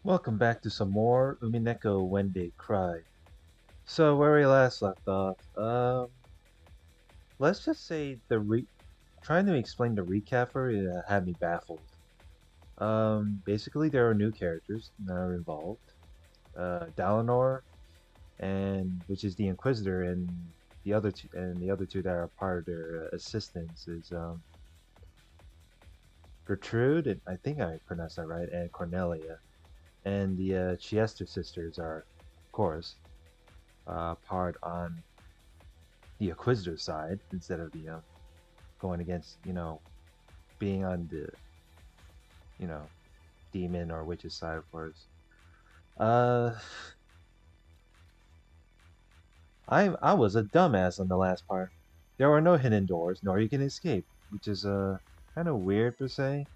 Welcome back to some more Umineko When They Cry. So where we last left off, let's just say trying to explain the recap for it had me baffled. Basically there are new characters that are involved. Dalinor, and which is the Inquisitor, and the other two that are part of their assistants is Gertrude, and I think I pronounced that right, and Cornelia, and the Chiester sisters are, of course, part on the Inquisitor side instead of the going against being on the you know demon or witch's side, of course. Uh, I was a dumbass on the last part. There were no hidden doors, nor you can escape, which is kind of weird per se.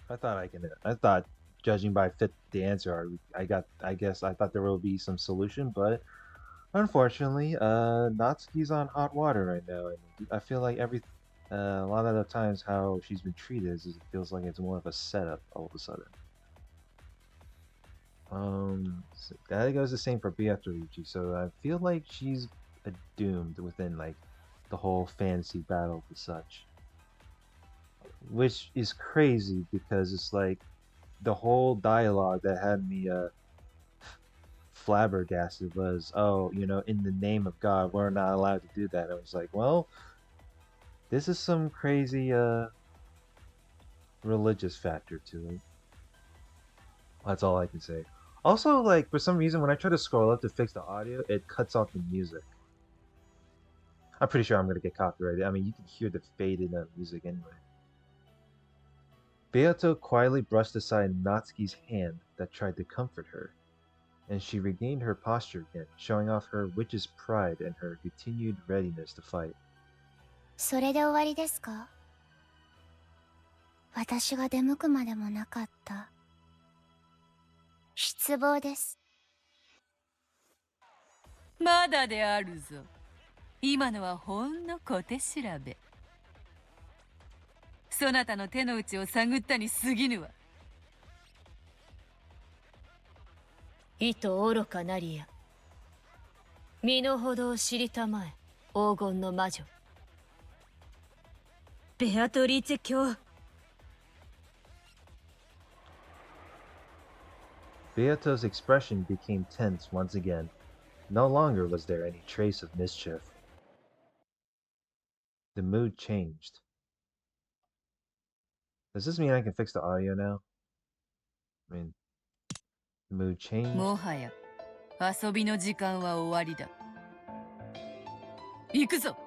I thought, judging by the answer I guess I thought there will be some solution, but unfortunately, Natsuki's on hot water right now, and I feel like a lot of the times how she's been treated is it feels like it's more of a setup all of a sudden. So that goes the same for Beato. So I feel like she's doomed within like the whole fantasy battle and such, which is crazy because it's like the whole dialogue that had me flabbergasted was, oh, in the name of God, we're not allowed to do that. I was like, well, this is some crazy religious factor to it. That's all I can say. Also, like for some reason, when I try to scroll up to fix the audio, it cuts off the music. I'm pretty sure I'm gonna get copyrighted. I mean, you can hear the faded music anyway. Beato quietly brushed aside Natsuki's hand that tried to comfort her, and she regained her posture again, showing off her witch's pride and her continued readiness to fight. それで終わりですか？私が出向くまでもなかった。失望です。まだであるぞ。今のはほんの小手調べ。そなたの手の内を探ったに過ぎぬわ。意図愚かなりや。身の程を知りたまえ、黄金の魔女。ベアトリーチェ卿。Beato's expression became tense once again. No longer was there any trace of mischief. The mood changed. Does this mean I can fix the audio now? I mean, the mood changed? もはや遊びの時間は終わりだ。行くぞ。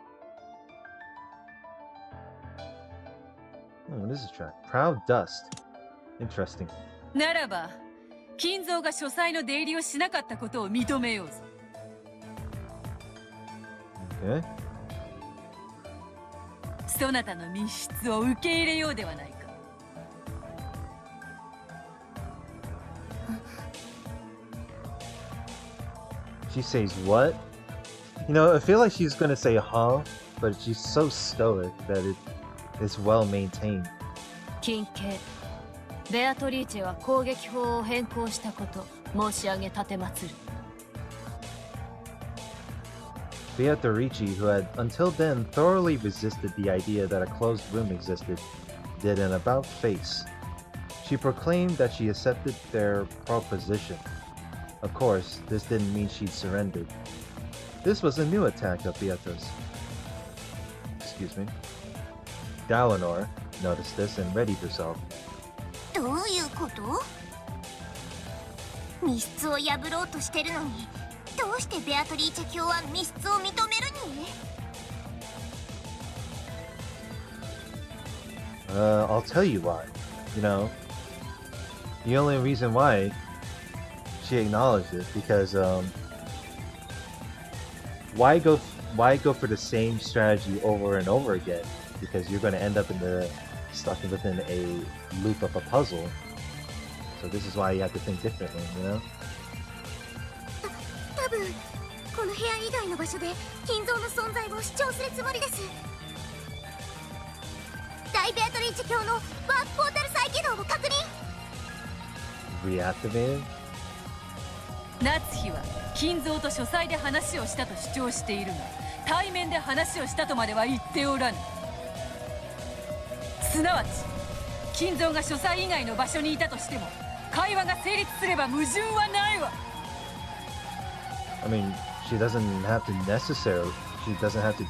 Oh, what is this track? Proud Dust. Interesting. ならば、金蔵が書斎の出入りをしなかったことを認めようぞ。Okay. そなたの密室を受け入れようではないか。She says what? I feel like she's gonna say huh, but she's so stoic that it's well maintained. 金系。ベアトリーチェは攻撃法を変更したこと申し上げ立てまつる。Beatrice, who had until then thoroughly resisted the idea that a closed room existed, did an about-face. She proclaimed that she accepted their proposition. Of course, this didn't mean she'd surrendered. This was a new attack of Beatrice. Excuse me. Dalinor noticed this and readied herself. どういうこと？密室を破ろうとしてるのに、どうしてベアトリーチェ卿は密室を認めるに？I'll tell you why. The only reason why she acknowledged it because why go for the same strategy over and over again? Because you're going to end up stuck within a loop of a puzzle. So this is why you have to think differently, 多分この部屋以外の場所で金蔵の存在を主張するつもりです。大ベアトリーチェ卿のワープポータル再起動を確認。reactivated? 夏日は金蔵と書斎で話をしたと主張しているが、対面で話をしたとまでは言っておらぬ。すなわち金蔵が書斎以外の場所にいたとしても会話が成立すれば矛盾はないわ。 I mean, she doesn't have to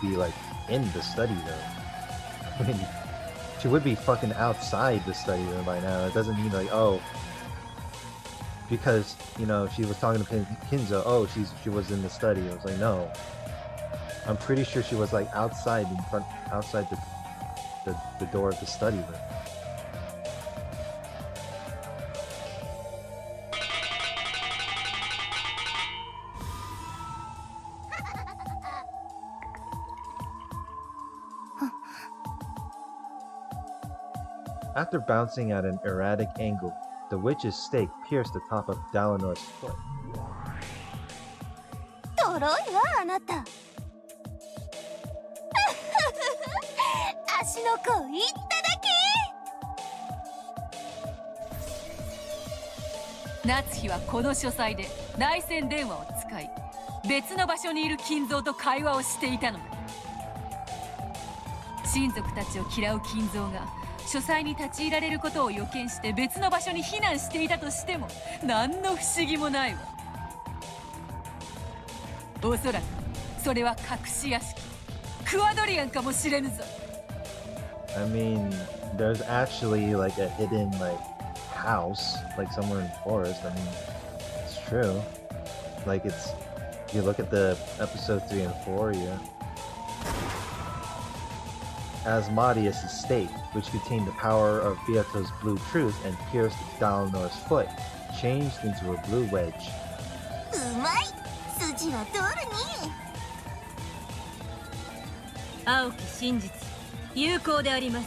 be like in the study though. I mean, she would be fucking outside the study room by now. It doesn't mean like, oh, because, you know, she was talking to Kinzo, oh, she was in the study. I was like, no. I'm pretty sure she was like outside the door of the study room. After bouncing at an erratic angle, the witch's stake pierced the top of Dalinor's foot. とろいわあなた。足の甲いっただけ。夏日はこの書斎で内線電話を使い、別の場所にいる金蔵と会話をしていたのだ。親族たちを嫌う金蔵が書斎に立ち入られることを予見して別の場所に避難していたとしても何の不思議もないわ。おそらくそれは隠し屋敷クワドリアンかもしれぬぞ。 I mean, there's actually like a hidden like house like somewhere in the forest. I mean, it's true. Like it's, if you look at the episode 3 and 4, yeah. Asmodeus' stake, which contained the power of Beato's blue truth and pierced Dalinor's foot, changed into a blue wedge. うまい。筋は通るに。青き真実、有効であります。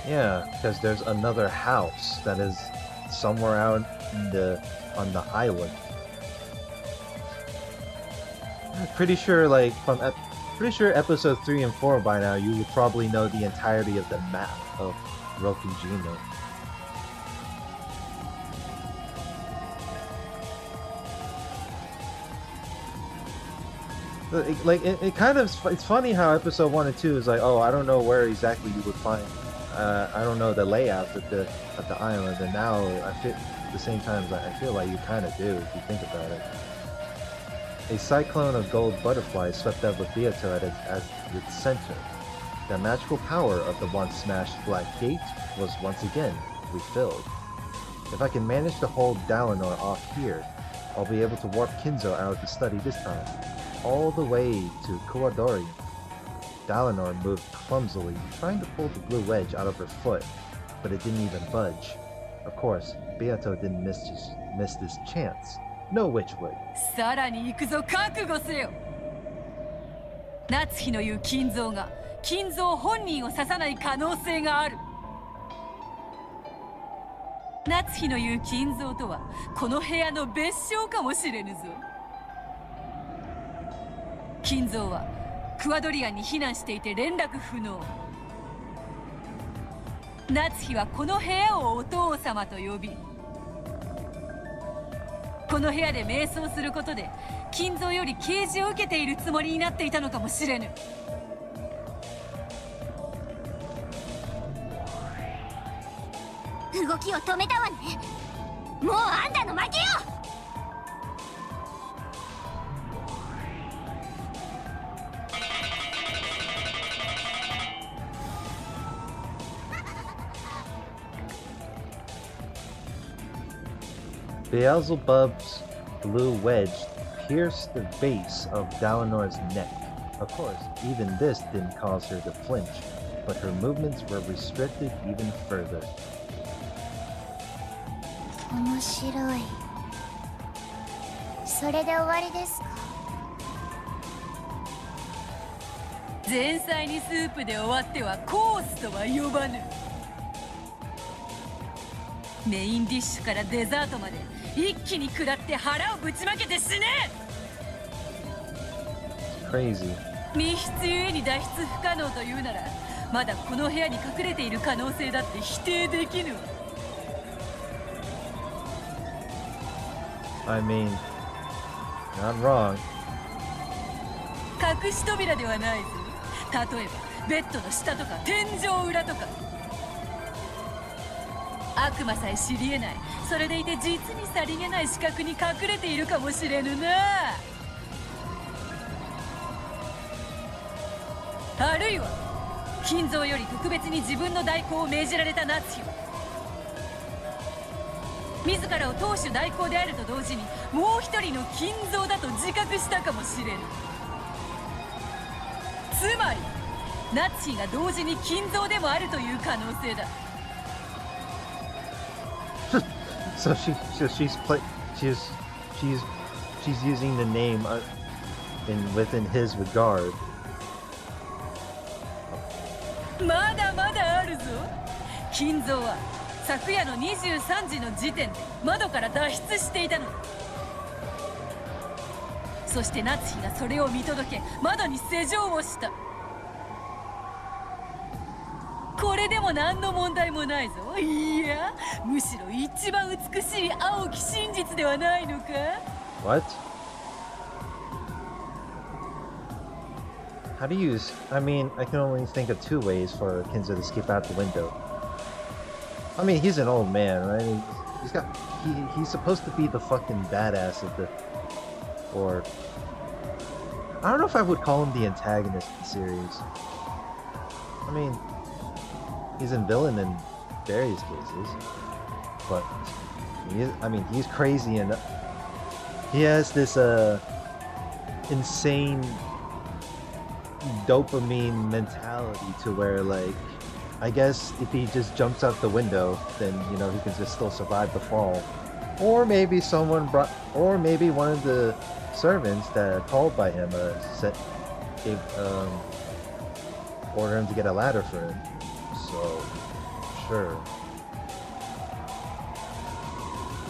Yeah, because there's another house that is somewhere out on the island. Pretty sure episode 3 and 4 by now you would probably know the entirety of the map of Rokujino. It's funny how episode 1 and 2 is like, oh, I don't know where exactly you would find, I don't know the layout of the island, and now at the same time I feel like you kind of do if you think about it. A cyclone of gold butterflies swept out with Beato at its center. The magical power of the once smashed Black Gate was once again refilled. If I can manage to hold Dalinor off here, I'll be able to warp Kinzo out of the study this time, all the way to Kuwadorian. Dalinor moved clumsily, trying to pull the blue wedge out of her foot, but it didn't even budge. Of course, Beato didn't miss this chance. No witch would. さらに行くぞ、覚悟せよ。夏日の言う金蔵が金蔵本人を刺さない可能性がある。夏日の言う金蔵とはこの部屋の別称かもしれぬぞ。金蔵はクワドリアンに避難していて連絡不能。夏日はこの部屋をお父様と呼び、この部屋で瞑想することで金蔵より啓示を受けているつもりになっていたのかもしれぬ。動きを止めたわね。もうあんたの負けよ。Beelzebub's blue wedge pierced the base of Dalinor's neck. Of course, even this didn't cause her to flinch, but her movements were restricted even further. 面白い。それで終わりですか？前菜にスープで終わってはコースとは呼ばぬ。メインディッシュからデザートまで一気に食らって腹をぶちまけて死ね。 Crazy. 密室ゆえに脱出不可能というならまだこの部屋に隠れている可能性だって否定できぬわ。 I mean, not wrong. 隠し扉ではないぞ。例えばベッドの下とか天井裏とか。悪魔さえ知り得ない、それでいて実にさりげない死角に隠れているかもしれぬな。あるいは金蔵より特別に自分の代行を命じられたナツヒは自らを当主代行であると同時にもう一人の金蔵だと自覚したかもしれぬ。つまりナツヒが同時に金蔵でもあるという可能性だ。So she's using the name within his regard. まだまだあるぞ。金蔵は昨夜の23時の時点で窓から脱出していたのだ。そしてナツヒがそれを見届け窓に施錠をした。これでも何の問題もないぞ。いや、むしろ一番美しい青き真実ではないのか。 What? How do you... I mean, I can only think of two ways for Kinzo to skip out the window. I mean, he's an old man, right? He's supposed to be the fucking badass of the... Or... I don't know if I would call him the antagonist of the series. I mean... He's a villain in various cases, but he's crazy and he has this insane dopamine mentality to where, like, I guess if he just jumps out the window, then he can just still survive the fall. Or maybe maybe one of the servants that called by him ordered him to get a ladder for him. So, sure.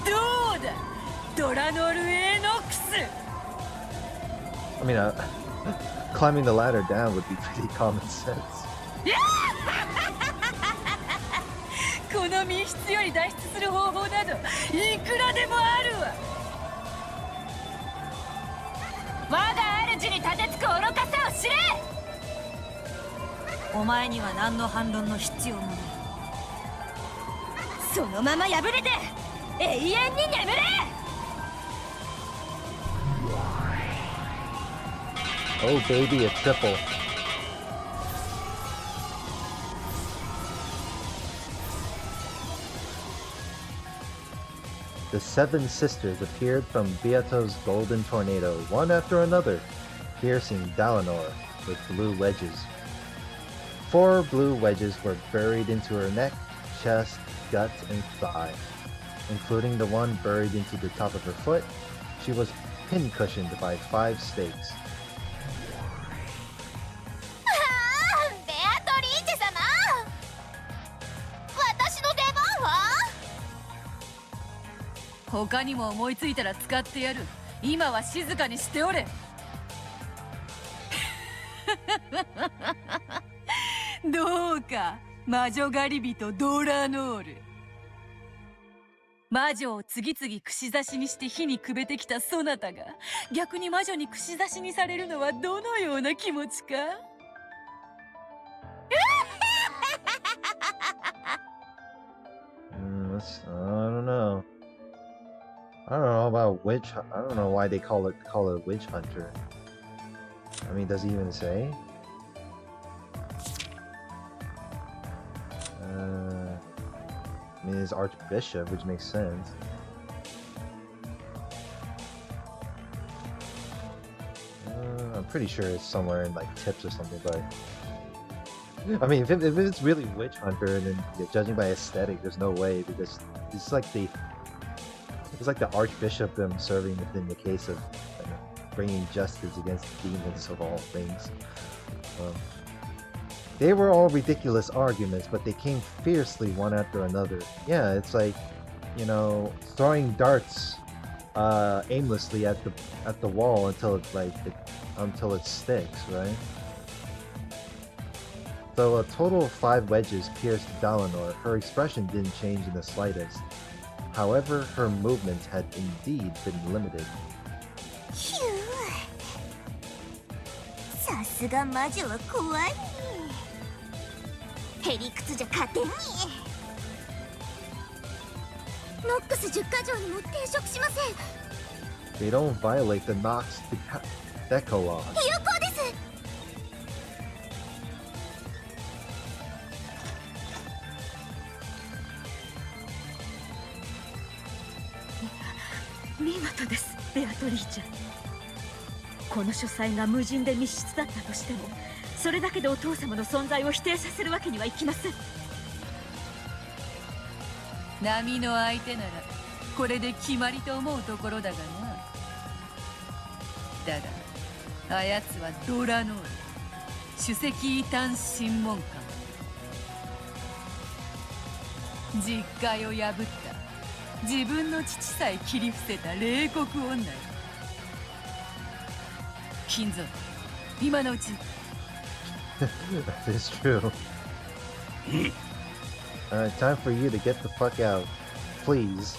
どうだ、ドラノルエノクス。 I mean, climbing the ladder down would be pretty common sense. この密室より脱出する方法などいくらでもあるわ。我が主に立てつく愚かさを知れ。お前には何の反論の必要もない。そのまま破れて永遠に眠れ。 Oh baby, a triple. The seven sisters appeared from Beato's golden tornado, one after another, piercing Dalinor with blue wedges. 4 blue wedges were buried into her neck, chest, gut, and thigh. Including the one buried into the top of her foot, she was pincushioned by 5 stakes. ベアトリーチェ様、私の出番は？他にも思いついたら使ってやる。今は静かにしておれ。どうか魔女狩り人ドラノール。魔女を次々串刺しにして火にくべてきたそなたが逆に魔女に串刺しにされるのはどのような気持ちか。I don't know. I don't know about witch. I don't know why they call it witch hunter. I mean, does he even say? I mean, it's archbishop, which makes sense. I'm pretty sure it's somewhere in like tips or something, but I mean, if it's really witch hunter, then judging by aesthetic, there's no way, because it's like the archbishop serving within the case of bringing justice against demons of all things. They were all ridiculous arguments, but they came fiercely one after another. Yeah, it's like, throwing darts aimlessly at the wall until it sticks, right? Though a total of 5 wedges pierced Dalinor, her expression didn't change in the slightest. However, her movements had indeed been limited. ひゅー、さすが魔女は怖い。へりくつじゃ勝てんに。ノックス10か条にも抵触しません。 They don't violate the Nox Decalogue. 有効です。見事です、ベアトリーチェ。この書斎が無人で密室だったとしても、それだけでお父様の存在を否定させるわけにはいきません。波の相手ならこれで決まりと思うところだがな。だがあやつはドラノール、首席異端審問官、実戒を破った自分の父さえ切り伏せた冷酷女よ。金蔵、今のうち。That is true. Alright, time for you to get the fuck out. Please.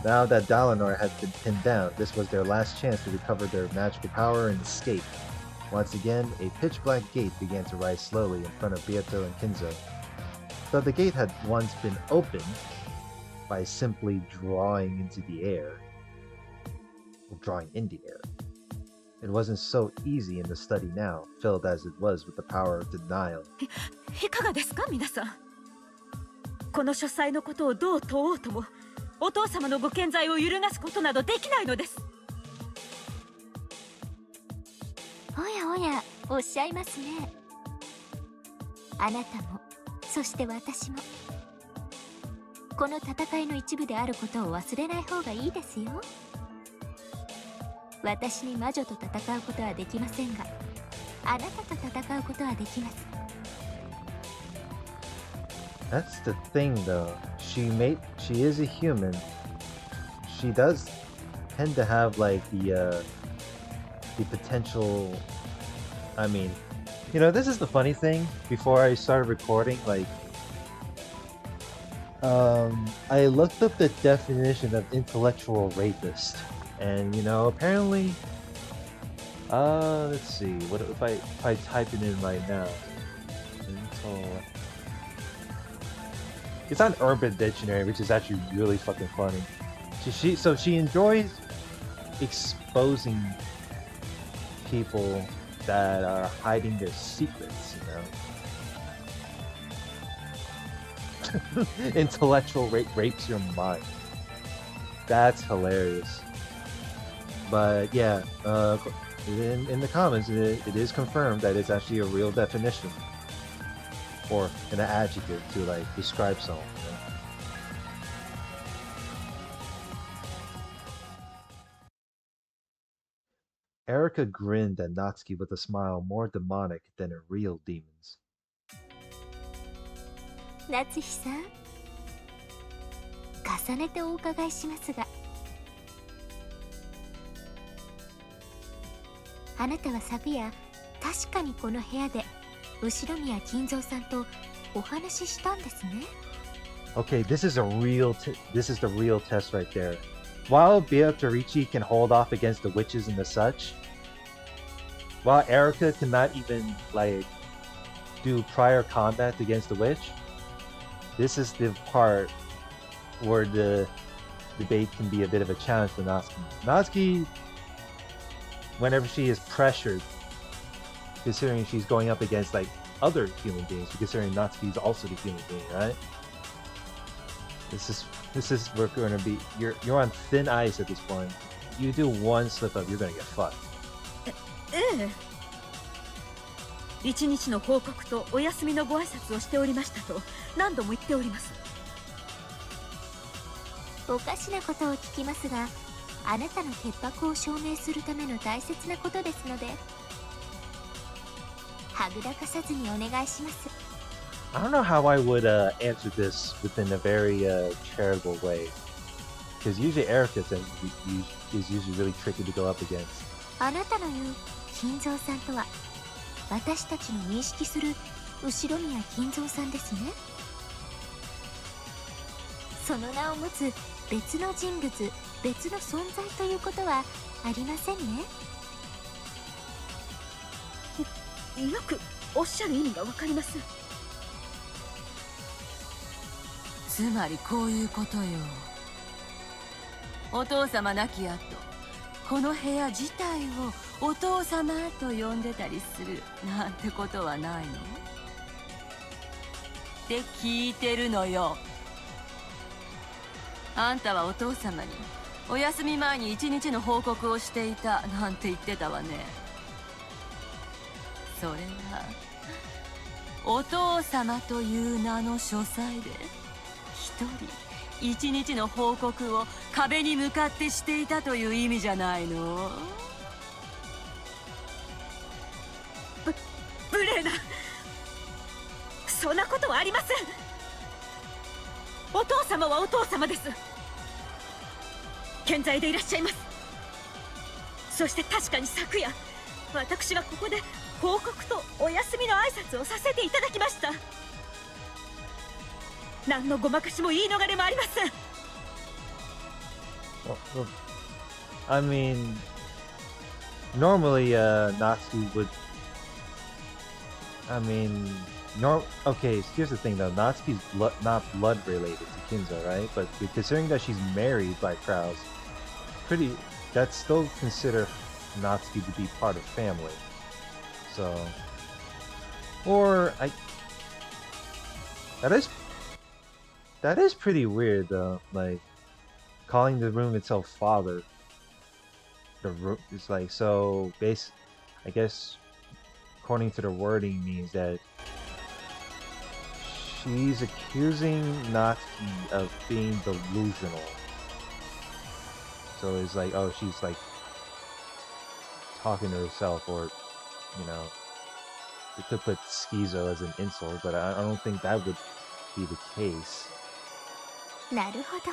Now that Dalinor had been pinned down, this was their last chance to recover their magical power and escape. Once again, a pitch-black gate began to rise slowly in front of Beato and Kinzo. Though the gate had once been opened by simply drawing into the air, it wasn't so easy in the study now, filled as it was with the power of denial. いかがですか、皆さん。この書斎のことをどう問おうとも、お父様のご健在を揺るがすことなどできないのです。おやおや、おっしゃいますね。あなたも、そして私も。この戦いの一部であることを忘れない方がいいですよ。私に魔女と戦うことはできませんが、あなたと戦うことはできます。 That's the thing, though. She is a human. She does tend to have like the potential. I mean, this is the funny thing. Before I started recording, like, I looked up the definition of intellectual rapist, and apparently, let's see. What if I type it in right now? It's on Urban Dictionary, which is actually really fucking funny. So she enjoys exposing people that are hiding their secrets, Intellectual rape rapes your mind. That's hilarious. But yeah, in the comments, it is confirmed that it's actually a real definition. Or an adjective to like describe someone. Erica grinned at Natsuki with a smile more demonic than her real demons. 夏日さん、重ねてお伺いしますが、あなたは昨夜確かにこの部屋で後宮金蔵さんとお話ししたんですね。 Okay, this is the real test right there. While Beatrice can hold off against the witches and the such, while Erica cannot even like do prior combat against the witch, this is the part where the debate can be a bit of a challenge for Natsuki. Natsuki, whenever she is pressured, considering she's going up against like other human beings, considering Natsuki is also the human being, right? This is where we're gonna be. You're on thin ice at this point. You do one slip up, you're gonna get fucked. ええ。一日の報告とお休みのご挨拶をしておりましたと何度も言っております。おかしなことを聞きますが、あなたの潔白を証明するための大切なことですので、はぐらかさずにお願いします。 I don't know how I would answer this within a very charitable way, because usually Erica is usually really tricky to go up against. あなたの言う金蔵さんとは私たちの認識する後宮金蔵さんですね。その名を持つ別の人物、別の存在ということはありませんね。よくおっしゃる意味がわかります。つまりこういうことよ。お父様亡き後、この部屋自体をお父様と呼んでたりするなんてことはないのって聞いてるのよ。あんたはお父様にお休み前に一日の報告をしていたなんて言ってたわね。それはお父様という名の書斎で一人一日の報告を壁に向かってしていたという意味じゃないの？無礼な。そんなことはありません。お父様はお父様です。健在でいらっしゃいます。そして確かに昨夜、私はここで報告とお休みの挨拶をさせていただきました。何のごまかしも言い逃れもありません。Well, I mean, normally, Natsuhi would. I mean, okay, here's the thing though. Natsuki's not blood related to Kinzo, right? But considering that she's married by Krause, that's still consider Natsuki to be part of family. So, or that is pretty weird though. Like calling the room itself father. The room is like so. I guess, according to the wording, means that she's accusing Natsuki of being delusional. So it's like, oh, she's like talking to herself, or you know, they could put schizo as an insult, but I don't think that would be the case. なるほど。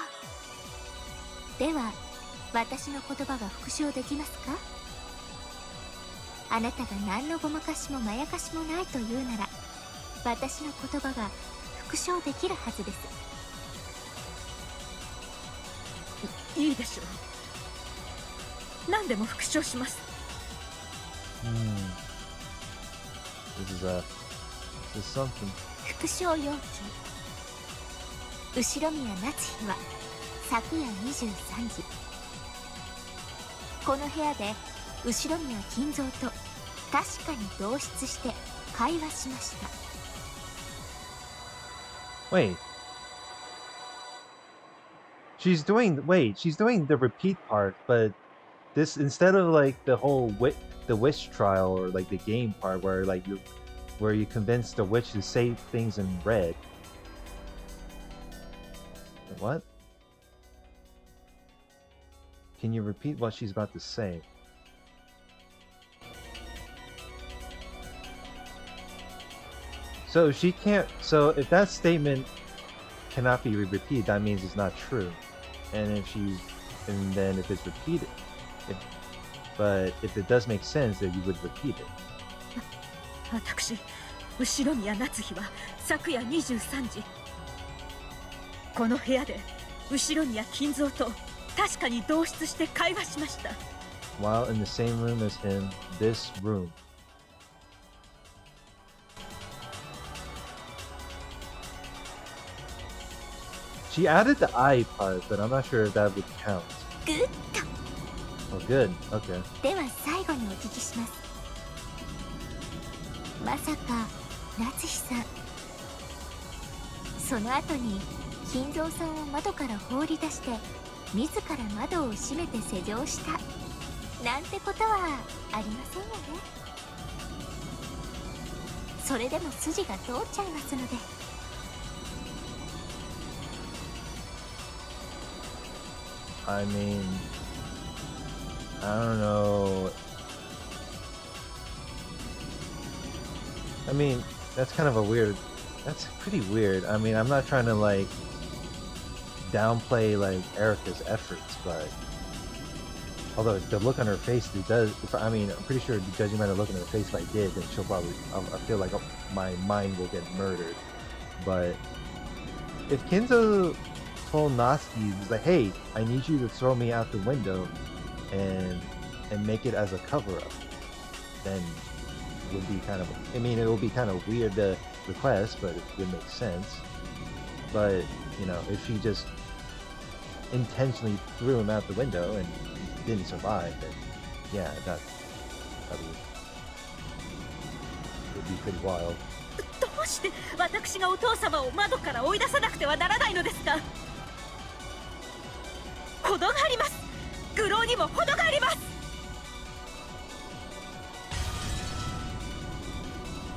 では私の言葉が復唱できますか？あなたが何のごまかしもまやかしもないというなら、私の言葉が復唱できるはずです。いいでしょう。何でも復唱します。This is something. 復唱要求。後宮夏日は昨夜23時、この部屋で後宮金蔵と確かに同室して会話しました。Wait. She's doing the repeat part, but this, instead of like the whole the witch trial, or like the game part where you convince the witch to say things in red. What? Can you repeat what she's about to say? So she can't. So if that statement cannot be repeated, that means it's not true. And then if it's repeated, but if it does make sense, then you would repeat it. 私、後宮夏日は昨夜23時、この部屋で後宮金蔵と確かに同室して会話しました。While in the same room as him, this room. She added the I part, but I'm not sure if that would count. Good. Oh, good. Okay. では最後にお聞きします。まさか夏日さん、その後に金蔵さんを窓から放り出して自ら窓を閉めて施錠したなんてことはありませんよね。それでも筋が通っちゃいますので。I mean, I don't know. I mean, that's kind of a weird. That's pretty weird. I mean, I'm not trying to like downplay like Erica's efforts, but Although the look on her face, it does. I mean, I'm pretty sure judging by the look on her face, if I did, then she'll probably. I feel like my mind will get murdered. But if Kinzo told Natsuki, he's like, "Hey, I need you to throw me out the window, and make it as a cover-up," then it would be kind of. I mean, it will be kind of weird to request, but it would make sense. But you know, if she just intentionally threw him out the window and didn't survive, then yeah, that would be pretty wild. どうして私がお父様を窓から追い出さなくてはならないのですか。程があります。愚弄にも程があります。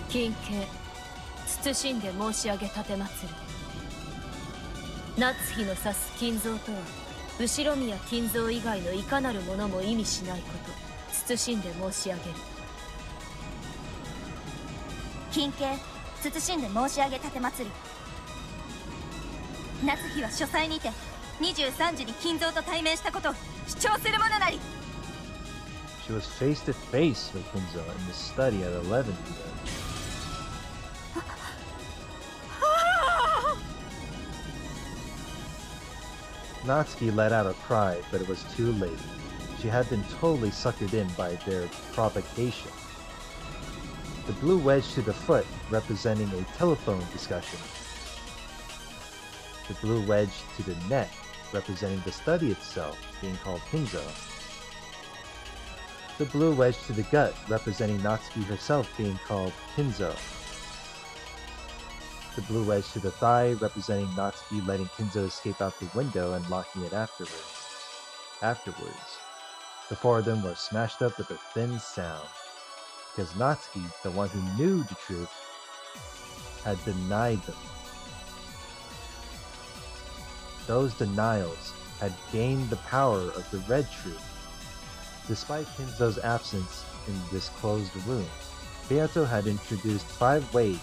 金慶、謹んで申し上げ奉る。夏日の指す金蔵とは後宮金蔵以外のいかなるものも意味しないこと、謹んで申し上げる。金慶、謹んで申し上げ奉る。夏日は書斎にて23時に金蔵と対面したことを主張するものなり。 She was face to face with Kinzo in the study at 11 p.m. Natsuki let out a cry, but it was too late. She had been totally suckered in by their provocation. The blue wedge to the foot representing a telephone discussion. The blue wedge to the neck representing the study itself, being called Kinzo. The blue wedge to the gut representing Natsuki herself, being called Kinzo. The blue wedge to the thigh representing Natsuki letting Kinzo escape out the window and locking it afterwards. The four of them were smashed up with a thin sound, because Natsuki, the one who knew the truth, had denied them. Those denials had gained the power of the red truth. Despite Kinzo's absence in this closed room, Beato had introduced 5 ways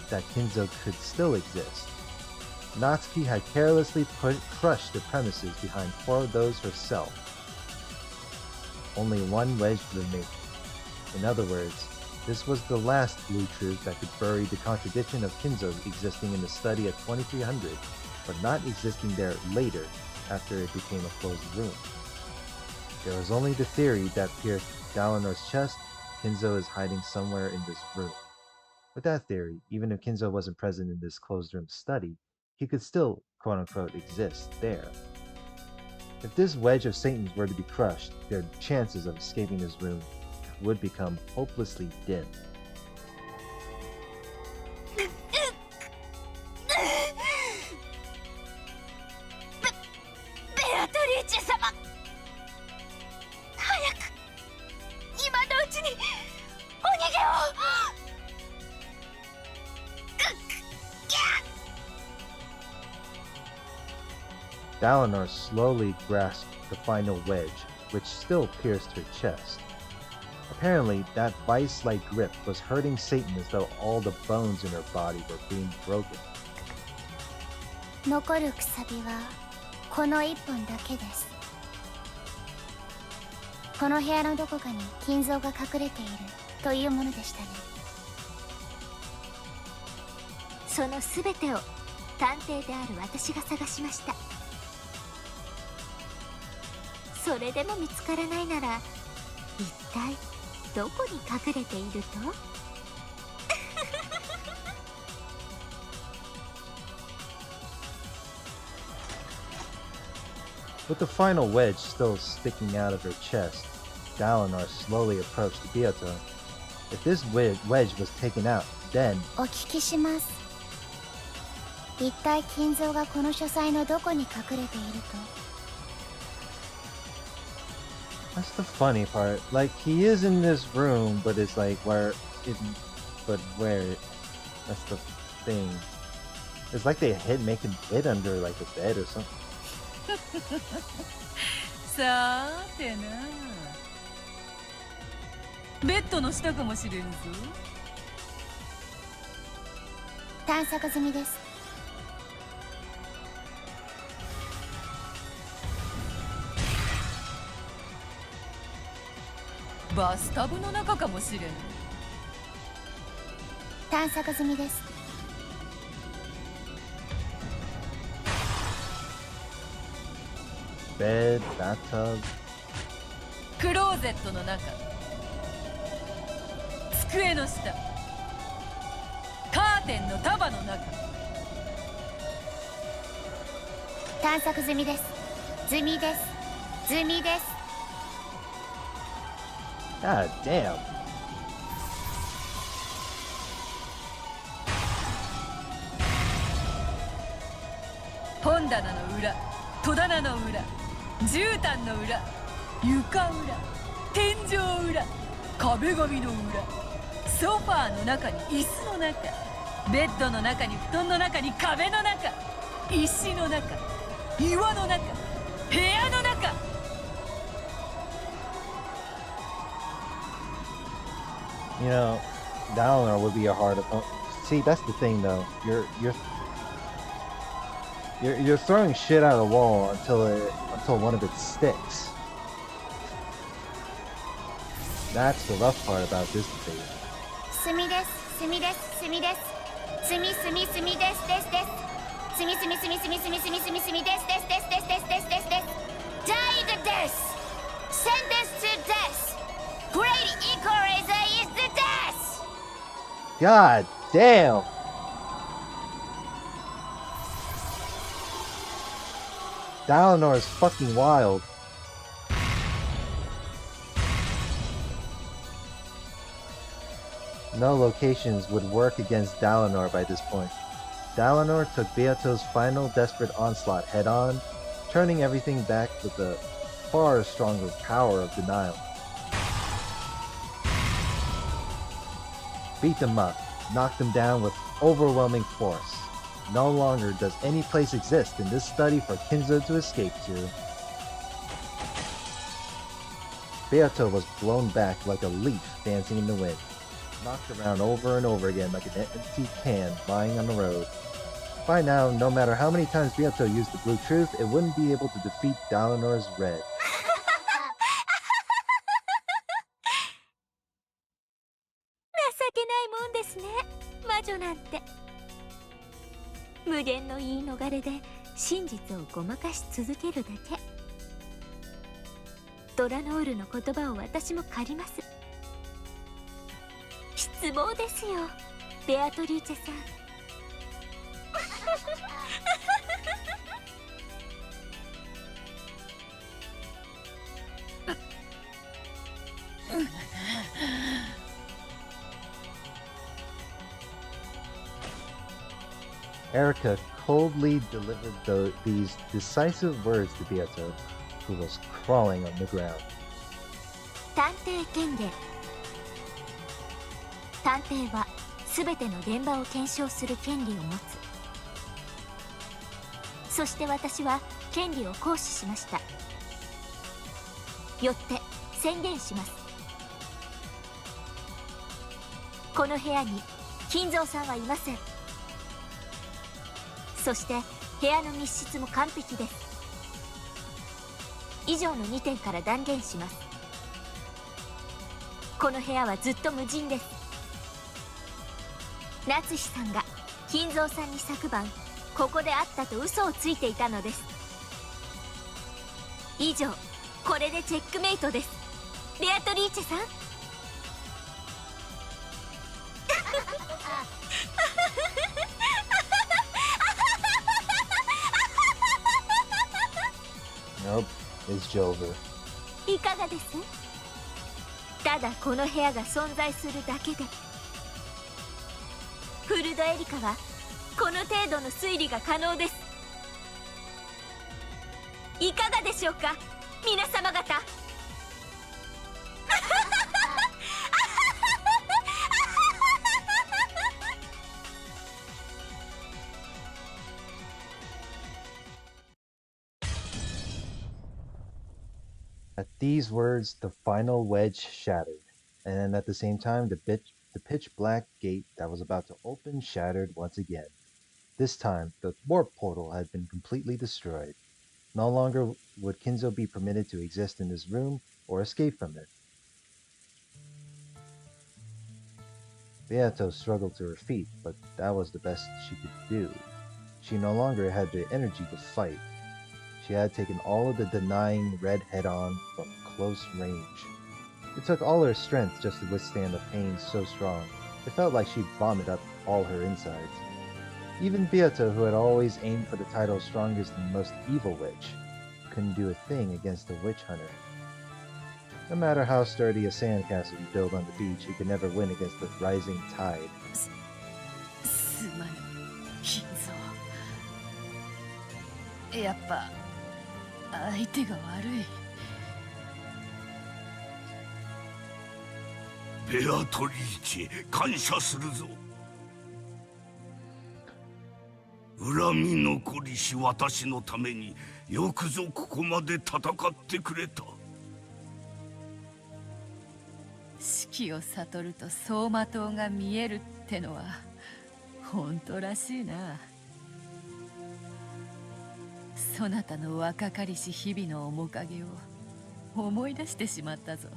that Kinzo could still exist. Natsuki had carelessly crushed the premises behind 4 of those herself. Only one wedge remained. In other words, this was the last blue truth that could bury the contradiction of Kinzo existing in the study at 2300, but not existing there later after it became a closed room. There was only the theory that pierced Dalinor's chest. Kinzo is hiding somewhere in this room. With that theory, even if Kinzo wasn't present in this closed room study, he could still, quote-unquote, exist there. If this wedge of Satan's were to be crushed, their chances of escaping this room would become hopelessly dim. げを。 Dalinor slowly grasped the final wedge, which still pierced her chest. Apparently, that vice-like grip was hurting Satan as though all the bones in her body were being broken. 残るくさびはこの一本だけです。この部屋のどこかに金蔵が隠れているというものでしたね。そのすべてを探偵である私が探しました。それでも見つからないなら、一体どこに隠れていると？With the final wedge still sticking out of her chest, Dalinor slowly approached Beato. If this wedge was taken out, then... お聞きします。一体金蔵がこの書斎のどこに隠れていると？ That's the funny part. Like, he is in this room, but it's like, where... But where? That's the thing. It's like they make him hid under, like, a bed or something. さーてな、ベッドの下かもしれんぞ。探索済みです。バスタブの中かもしれん。探索済みです。Bed, bathtub. クローゼットの中、机の下、カーテンの束の中。探索済みです。済みです。済みです。God damn. 本棚の裏、戸棚の裏、絨毯の裏、床裏、天井裏、壁紙の裏、ソファーの中に椅子の中、ベッドの中に布団の中に壁の中、石の中、岩の中、部屋の中。You know, Dalinar would be a hard opponent. See, that's the thing, though. You're throwing shit at a wall until one of it sticks. That's the rough part about this debate. 済みです。済みです。済みです。済み済み済みですですです。済み済み済み済み済み済み済み済みですですですですですですですです。Died death. Sentence to death. Great equalizer is the death. God damn! Dalinar is fucking wild. No locations would work against Dalinar by this point. Dalinar took Beato's final desperate onslaught head-on, turning everything back with a far stronger power of denial. Beat them up, knocked them down with overwhelming force. No longer does any place exist in this study for Kinzo to escape to. Beato was blown back like a leaf dancing in the wind, knocked around over and over again like an empty can lying on the road. By now, no matter how many times Beato used the blue truth, it wouldn't be able to defeat Dalinar's red. 情けないもんですね、魔女なんて。無限の言い逃れで真実をごまかし続けるだけ。ドラノールの言葉を私も借ります。失望ですよ、ベアトリーチェさん。Erica coldly delivered these decisive words to Beato, who was crawling on the ground. 探偵権限。探偵は全ての現場を検証する権利を持つ。そして私は権利を行使しました。よって宣言します。この部屋に金蔵さんはいません。そして部屋の密室も完璧です。以上の2点から断言します。この部屋はずっと無人です。夏日さんが金蔵さんに昨晩ここで会ったと嘘をついていたのです。以上、これでチェックメイトです。ベアトリーチェさん。Nope, it's Jover. いかがです？ただこの部屋が存在するだけでフルドエリカはこの程度の推理が可能です。いかがでしょうか、皆様方。At these words, the final wedge shattered, and at the same time, the pitch black gate that was about to open shattered once again. This time, the warp portal had been completely destroyed. No longer would Kinzo be permitted to exist in this room or escape from it. Beato struggled to her feet, but that was the best she could do. She no longer had the energy to fight. She had taken all of the denying red head-on from close range. It took all her strength just to withstand a pain so strong. It felt like she'd vomit up all her insides. Even Beato, who had always aimed for the title of strongest and most evil witch, couldn't do a thing against the witch hunter. No matter how sturdy a sandcastle you build on the beach, you could never win against the rising tide. すまぬ金蔵。やっぱ相手が悪い。ベアトリーチへ感謝するぞ。恨み残りし私のためによくぞここまで戦ってくれた。四季を悟ると走馬灯が見えるってのは本当らしいな。そなたの若かりし日々の面影を思い出してしまったぞ。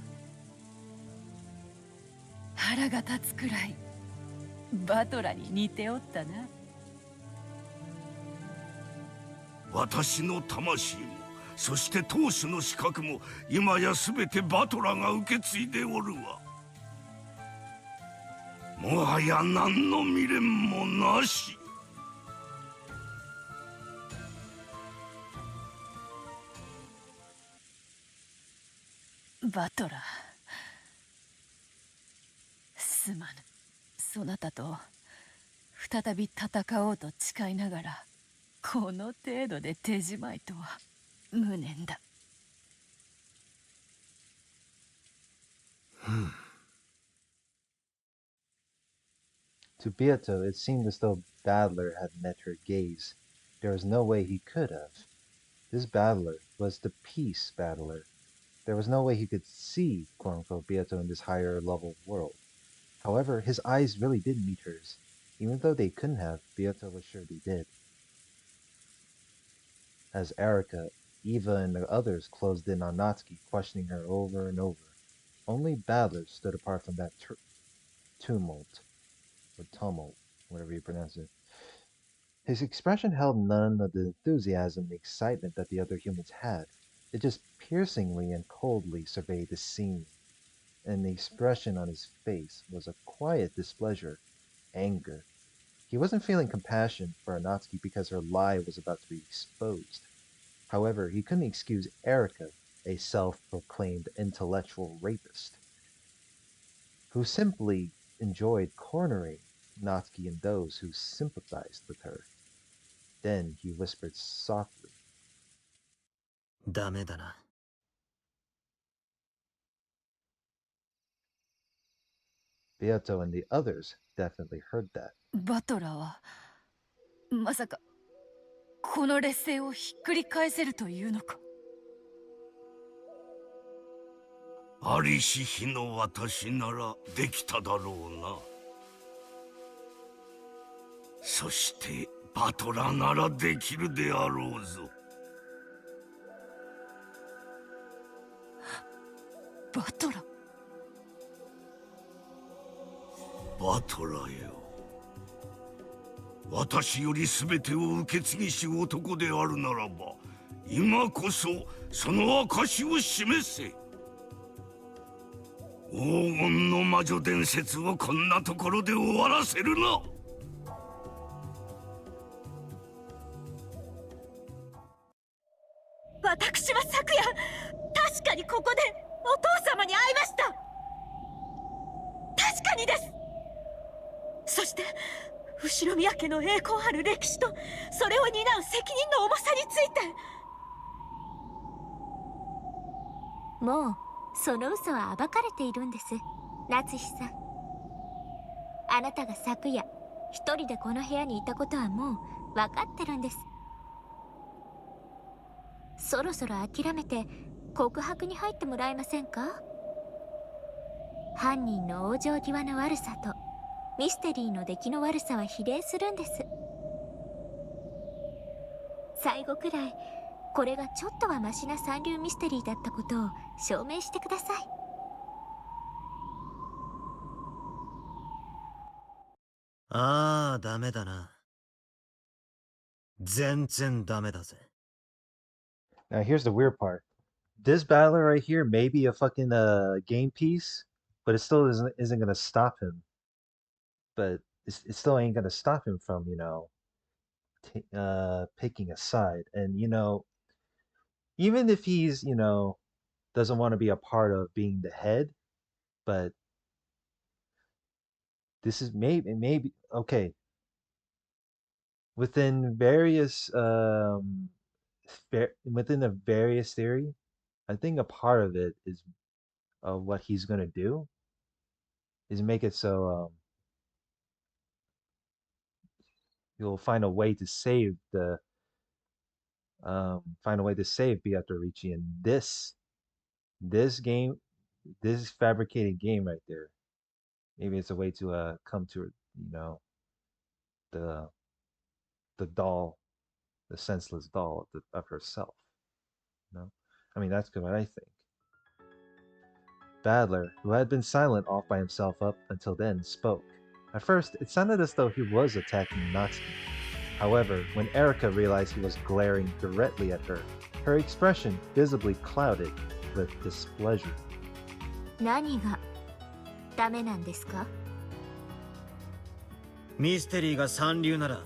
腹が立つくらいバトラに似ておったな。私の魂もそして当主の資格も今や全てバトラが受け継いでおるわ。もはや何の未練もなし。バトラ、すまぬ。そなたと再び戦おうと誓いながらこの程度で手じまいとは無念だ。To Beato, it seemed as though Battler had met her gaze. There was no way he could have. This Battler was the Peace Battler. There was no way he could see, quote-unquote, Beato in this higher level world. However, his eyes really did meet hers. Even though they couldn't have, Beato was sure they did. As Erika, Eva, and the others closed in on Natsuki, questioning her over and over, only Battler stood apart from that tumult. Or tumult, whatever you pronounce it. His expression held none of the enthusiasm and excitement that the other humans had. It just piercingly and coldly surveyed the scene, and the expression on his face was a quiet displeasure, anger. He wasn't feeling compassion for Anatsuki because her lie was about to be exposed. However, he couldn't excuse Erika, a self-proclaimed intellectual rapist, who simply enjoyed cornering Natsuki and those who sympathized with her. Then he whispered softly. ダメだな。Beato and the others definitely heard that. バトラはまさかこの劣勢をひっくり返せるというのか。ありし日の私ならできただろうな。そしてバトラならできるであろうぞ。バトラ。バトラよ、私より全てを受け継ぎし男であるならば、今こそその証を示せ。黄金の魔女伝説をこんなところで終わらせるな。私は昨夜確かにここでお父様に会いました。確かにです。そして後宮家の栄光ある歴史とそれを担う責任の重さについて。もうその嘘は暴かれているんです、夏日さん。あなたが昨夜一人でこの部屋にいたことはもう分かってるんです。そろそろ諦めて告白に入ってもらえませんか。犯人の往生際の悪さとミステリーの出来の悪さは比例するんです。最後くらいこれがちょっとはマシな三流ミステリーだったことを証明してください。ああ、ダメだな。全然ダメだぜ。 Now here's the weird part. This battler right here may be a fucking game piece, but it still isn't gonna stop him. But it still ain't gonna stop him from picking a side. And even if he's doesn't want to be a part of being the head, but this is maybe okay within various within the various theory. I think a part of it is what he's gonna do is make it so you'll find a way to save Beato Ricci in this game, this fabricated game right there. Maybe it's a way to come to the doll, the senseless doll of herself. I mean that's good what I think. Badler, who had been silent off by himself up until then, spoke. At first, it sounded as though he was attacking Natsuki. However, when Erika realized he was glaring directly at her, her expression visibly clouded with displeasure. 何がダメなんですか？ミステリーが三流なら、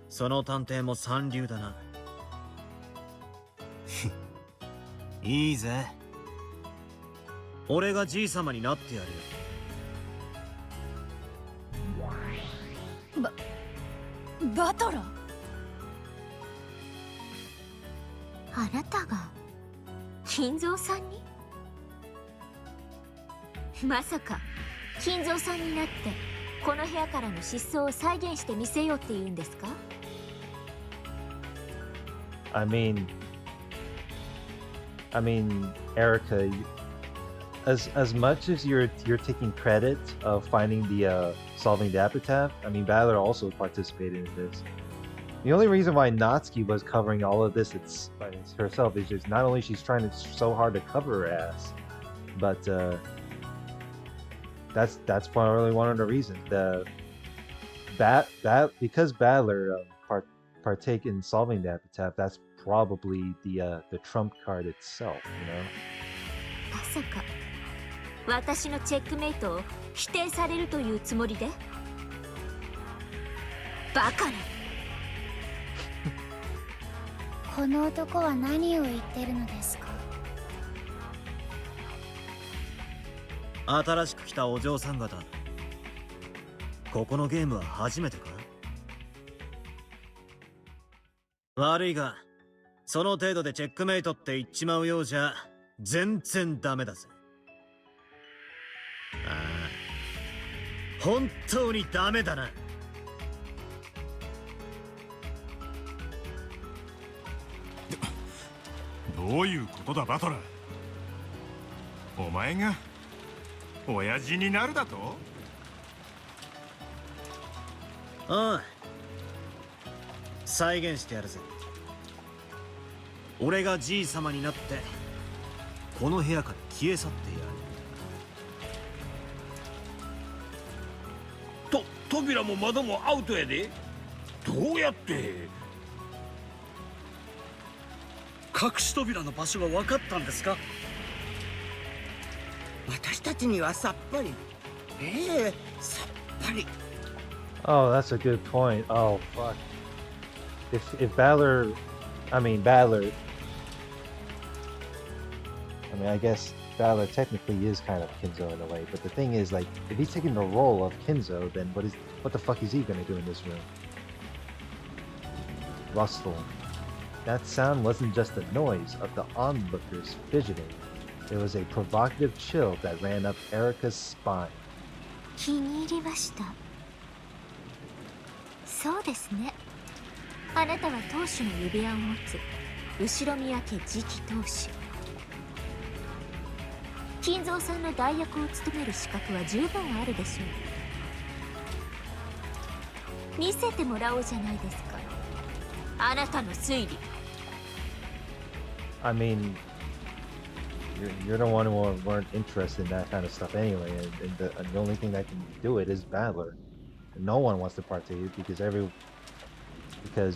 その探偵も三流だな。いいぜ。俺がじい様になってやるよ。バトラー？あなたが金蔵さんに？まさか金蔵さんになってこの部屋からの失踪を再現してみせようって言うんですか？ I mean, Erica, as much as you're taking credit of finding the solving the epitaph, I mean Badler also participated in this. The only reason why Natsuki was covering all of this by herself is just not only she's trying so hard to cover her ass, but that's probably one of the reasons. Because Badler partake in solving the epitaph, that's probably the trump card itself, まさか私のチェックメイトを否定されるというつもりで？バカな。この男は何を言ってるのですか？新しく来たお嬢さん方、ここのゲームは初めてか？悪いが、その程度でチェックメイトって言っちまうようじゃ全然ダメだぜ。ああ、本当にダメだな。どういうことだバトラー？お前が親父になるだと？ああ、再現してやるぜ。俺がじい様になってこの部屋から消え去ってやる。扉も窓もアウトやで。どうやって？隠し扉の場所が分かったんですか？私たちにはさっぱり。さっぱり。 Oh, that's a good point. Oh fuck. If Badler, I mean, I guess Badler technically is kind of Kinzo in a way, but the thing is, like, if he's taking the role of Kinzo, then what the fuck is he gonna do in this room? Rustle. That sound wasn't just the noise of the onlookers fidgeting. It was a provocative chill that ran up Erika's spine. 気に入りました。そうですね。あなたは当主の指輪を持つ後宮家次期当主。金蔵さんの代役を務める資格は十分あるでしょう。見せてもらおうじゃないですか。あなたの推理。I mean, you're the one who weren't interested in that kind of stuff anyway, and the only thing that can do it is Badler. No one wants to partake because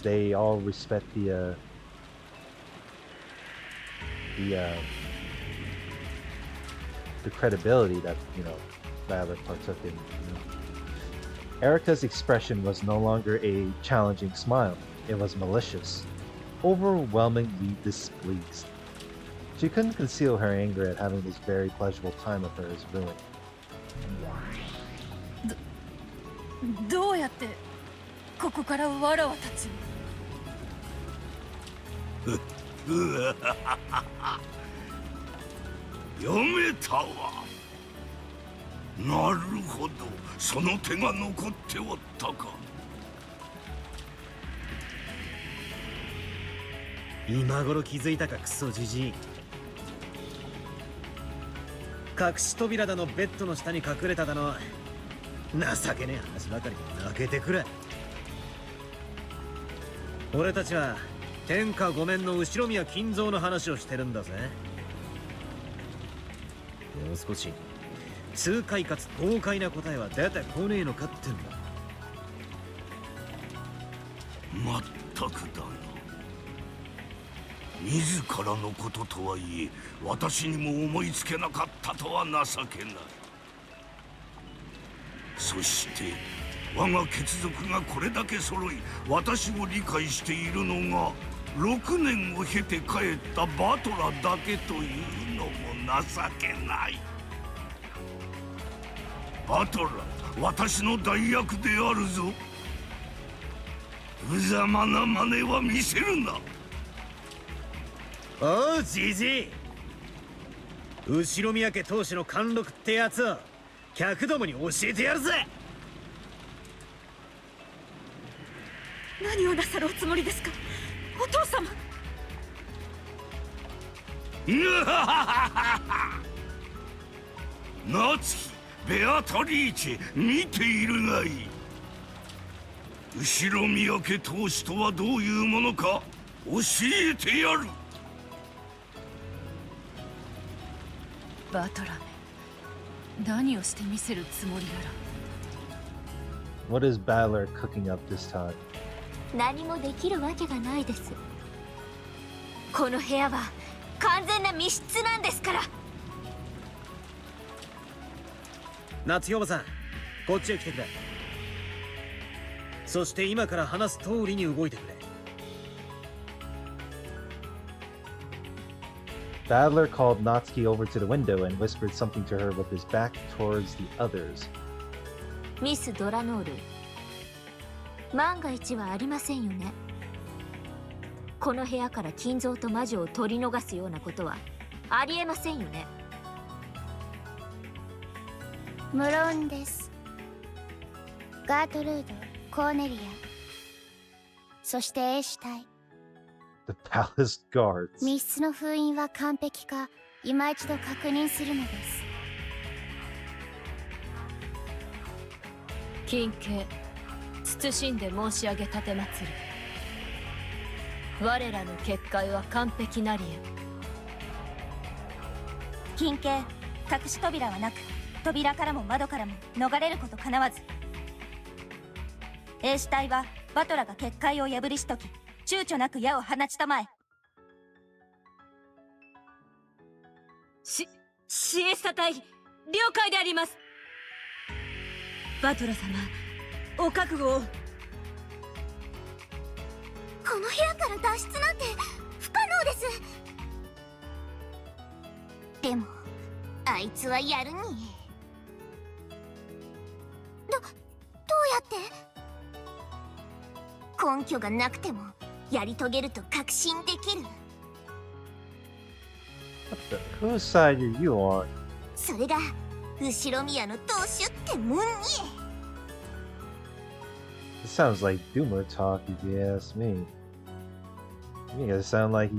they all respect the credibility that Violet partook in. Erica's expression was no longer a challenging smile. It was malicious, overwhelmingly displeased. She couldn't conceal her anger at having this very pleasurable time of hers ruined. どうやってここからわらわたち読めたわ。なるほど、その手が残っておったか。今頃気づいたか、クソじじい。隠し扉だのベッドの下に隠れただの情けねえ話ばかりで泣けてくれ。俺たちは天下御免の後宮金蔵の話をしてるんだぜ。もう少し痛快かつ豪快な答えは出てこねえのかってんだ。まったくだな。自らのこととはいえ私にも思いつけなかったとは情けない。そして我が血族がこれだけ揃い私を理解しているのが6年を経て帰ったバトラだけというのも情けない。バトラ、私の代役であるぞ。無様な真似は見せるな。おうじじい、後宮家当主の貫禄ってやつを客どもに教えてやるぜ。何をなさるおつもりですか、お父様。夏日、ベアタリーチェ、見ているがいい。後宮家当主とはどういうものか教えてやる。バトラメ、何をしてみせるつもりやら。What is Balor cooking up this time? 何もできるわけがないです。この部屋は完全な密室なんですから。夏代おばさん、こっちへ来てくれ。そして今から話す通りに動いてくれ。Badler called Natsuki over to the window and whispered something to her with his back towards the others. ミス・ドラノール、万が一はありませんよね。この部屋から金蔵と魔女を取り逃すようなことはありえませんよね。無論です。ガートルード、コーネリア、そして衛士隊。The palace guards. 密室の封印は完璧か今一度確認するのです。金兄、謹んで申し上げ奉る。我らの結界は完璧なりえ。金兄、隠し扉はなく扉からも窓からも逃れることかなわず。衛士隊はバトラが結界を破りしとき躊躇なく矢を放ちたまえ。シエスタ隊、了解であります。バトラ様、お覚悟を。この部屋から脱出なんて不可能です。でもあいつはやるに。どうやって根拠がなくてもやり遂げると確信できる。Whose side are you on? それが後宮の当主ってもんに。It sounds like Doomer talk, if you ask me. You guys sound like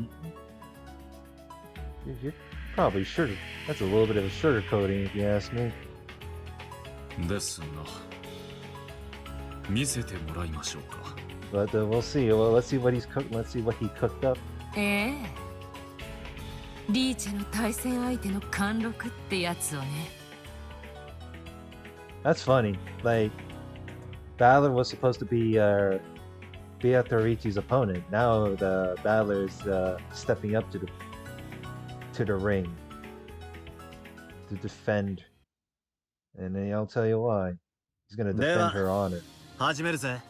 you're probably sure. That's a little bit of a sugarcoating, if you ask me. ですが、見せてもらいましょうか。But we'll see. Well, let's see what he's cooked. Let's see what he cooked up. リーチェの対戦相手の貫禄ってやつをね。That's funny. Like Battler was supposed to be Beato Ricci's opponent. Now the Battler is stepping up to the ring to defend, and then I'll tell you why. He's gonna defend her honor. 始めるぜ。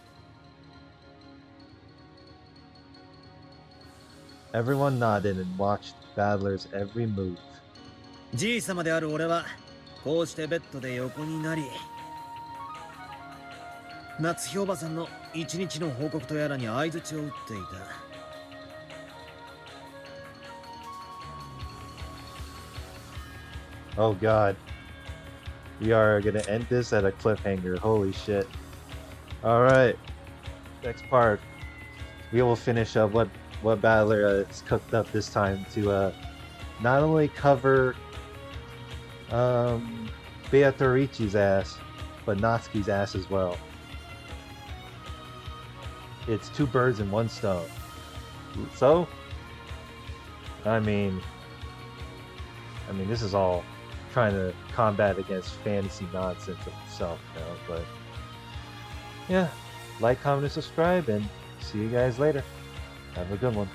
Everyone nodded and watched Battler's every move. じい様である俺はこうしてベッドで横になり、夏日おばさんの一日の報告とやらに相槌を打っていた。 Oh god. We are gonna end this at a cliffhanger. Holy shit. Alright. Next part. We will finish up what Battler is cooked up this time to not only cover Beato Ricci's ass, but Natsuki's ass as well. It's two birds in one stone. So, I mean, this is all trying to combat against fantasy nonsense itself, you know, but yeah, like, comment, and subscribe, and see you guys later. Have a good one.